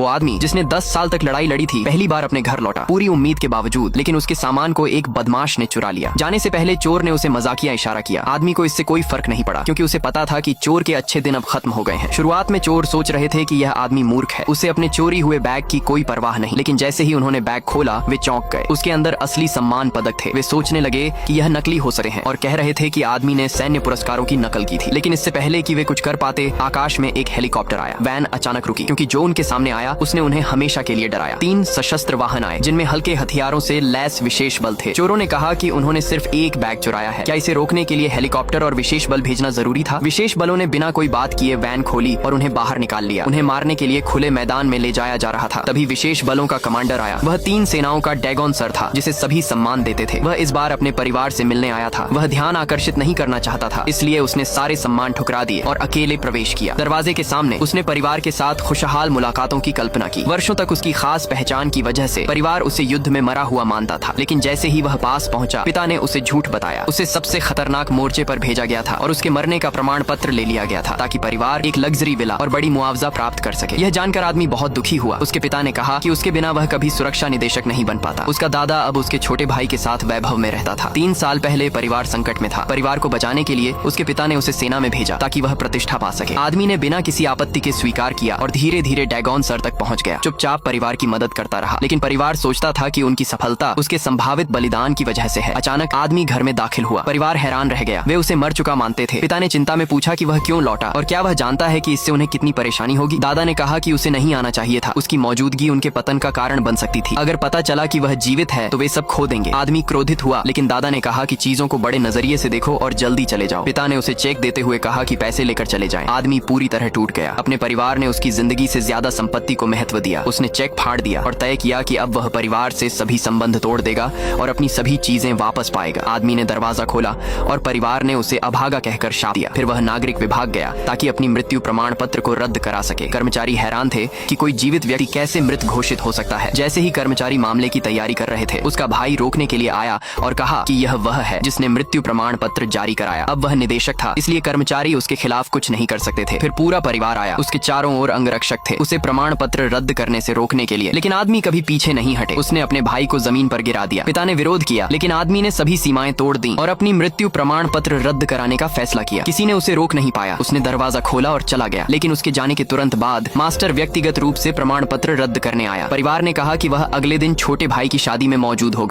वो आदमी जिसने 10 साल तक लड़ाई लड़ी थी पहली बार अपने घर लौटा, पूरी उम्मीद के बावजूद। लेकिन उसके सामान को एक बदमाश ने चुरा लिया। जाने से पहले चोर ने उसे मजाकिया इशारा किया। आदमी को इससे कोई फर्क नहीं पड़ा, क्योंकि उसे पता था कि चोर के अच्छे दिन अब खत्म हो गए हैं। शुरुआत में चोर सोच रहे थे कि यह आदमी मूर्ख है, उसे अपने चोरी हुए बैग की कोई परवाह नहीं। लेकिन जैसे ही उन्होंने बैग खोला वे चौंक गए। उसके अंदर असली सम्मान पदक थे। वे सोचने लगे कि यह नकली हो सकते हैं और कह रहे थे कि आदमी ने सैन्य पुरस्कारों की नकल की थी। लेकिन इससे पहले कि वे कुछ कर पाते, आकाश में एक हेलीकॉप्टर आया। वैन अचानक रुकी, क्योंकि जो उनके सामने आया उसने उन्हें हमेशा के लिए डराया। 3 सशस्त्र वाहन आए, जिनमें हल्के हथियारों से लैस विशेष बल थे। चोरों ने कहा कि उन्होंने सिर्फ एक बैग चुराया है, क्या इसे रोकने के लिए हेलीकॉप्टर और विशेष बल भेजना जरूरी था? विशेष बलों ने बिना कोई बात किए वैन खोली और उन्हें बाहर निकाल लिया। उन्हें मारने के लिए खुले मैदान में ले जाया जा रहा था। तभी विशेष बलों का कमांडर आया। वह 3 सेनाओं का डैगॉन सर था, जिसे सभी सम्मान देते थे। वह इस बार अपने परिवार से मिलने आया था। वह ध्यान आकर्षित नहीं करना चाहता था, इसलिए उसने सारे सम्मान ठुकरा दिए और अकेले प्रवेश किया। दरवाजे के सामने उसने परिवार के साथ खुशहाल मुलाकातों की कल्पना की। वर्षों तक उसकी खास पहचान की वजह से परिवार उसे युद्ध में मरा हुआ मानता था। लेकिन जैसे ही वह पास पहुंचा, पिता ने उसे झूठ बताया। उसे सबसे खतरनाक मोर्चे पर भेजा गया था और उसके मरने का प्रमाण पत्र ले लिया गया था, ताकि परिवार एक लग्जरी विला और बड़ी मुआवजा प्राप्त कर सके। यह जानकर आदमी बहुत दुखी हुआ। उसके पिता ने कहा कि उसके बिना वह कभी सुरक्षा निदेशक नहीं बन पाता। उसका दादा अब उसके छोटे भाई के साथ वैभव में रहता था। 3 साल पहले परिवार संकट में था। परिवार को बचाने के लिए उसके पिता ने उसे सेना में भेजा, ताकि वह प्रतिष्ठा पा सके। आदमी ने बिना किसी आपत्ति के स्वीकार किया और धीरे धीरे डैगॉन सर तक पहुंच गया। चुपचाप परिवार की मदद करता रहा। लेकिन परिवार सोचता था कि उनकी सफलता उसके संभावित बलिदान की वजह से है। अचानक आदमी घर में दाखिल हुआ। परिवार हैरान रह गया। वे उसे मर चुका मानते थे। पिता ने चिंता में पूछा कि वह क्यों लौटा और क्या वह जानता है कि इससे उन्हें कितनी परेशानी होगी। दादा ने कहा कि उसे नहीं आना चाहिए था। उसकी मौजूदगी उनके पतन का कारण बन सकती थी। अगर पता चला कि वह जीवित है तो वे सब खो देंगे। आदमी क्रोधित हुआ, लेकिन दादा ने कहा कि चीजों को बड़े नजरिए से देखो और जल्दी चले जाओ। पिता ने उसे चेक देते हुए कहा कि पैसे लेकर चले जाएं। आदमी पूरी तरह टूट गया। अपने परिवार ने उसकी जिंदगी से ज्यादा संपत्ति को महत्व दिया। उसने चेक फाड़ दिया और तय किया कि अब वह परिवार से सभी संबंध तोड़ देगा और अपनी सभी चीजें वापस पाएगा। आदमी ने दरवाजा खोला और परिवार ने उसे अभागा कहकर शाप दिया। फिर वह नागरिक विभाग गया, ताकि अपनी मृत्यु प्रमाण पत्र को रद्द करा सके। कर्मचारी हैरान थे कि कोई जीवित व्यक्ति कैसे मृत घोषित हो सकता है। जैसे ही कर्मचारी मामले की तैयारी कर रहे थे, उसका भाई रोकने के लिए आया और कहा कि यह वह है जिसने मृत्यु प्रमाण पत्र जारी कराया। अब वह निदेशक था, इसलिए कर्मचारी उसके खिलाफ कुछ नहीं कर सकते थे। फिर पूरा परिवार आया। उसके चारों ओर अंगरक्षक थे, उसे प्रमाण पत्र रद्द करने से रोकने के लिए। लेकिन आदमी कभी पीछे नहीं हटे। उसने अपने भाई को जमीन पर गिरा दिया। पिता ने विरोध किया, लेकिन आदमी ने सभी सीमाएं तोड़ दी और अपनी मृत्यु प्रमाण पत्र रद्द कराने का फैसला किया। किसी ने उसे रोक नहीं पाया। उसने दरवाजा खोला और चला गया। लेकिन उसके जाने के तुरंत बाद मास्टर व्यक्तिगत रूप से प्रमाण पत्र रद्द करने आया। परिवार ने कहा कि वह अगले दिन छोटे भाई की शादी में मौजूद होगा।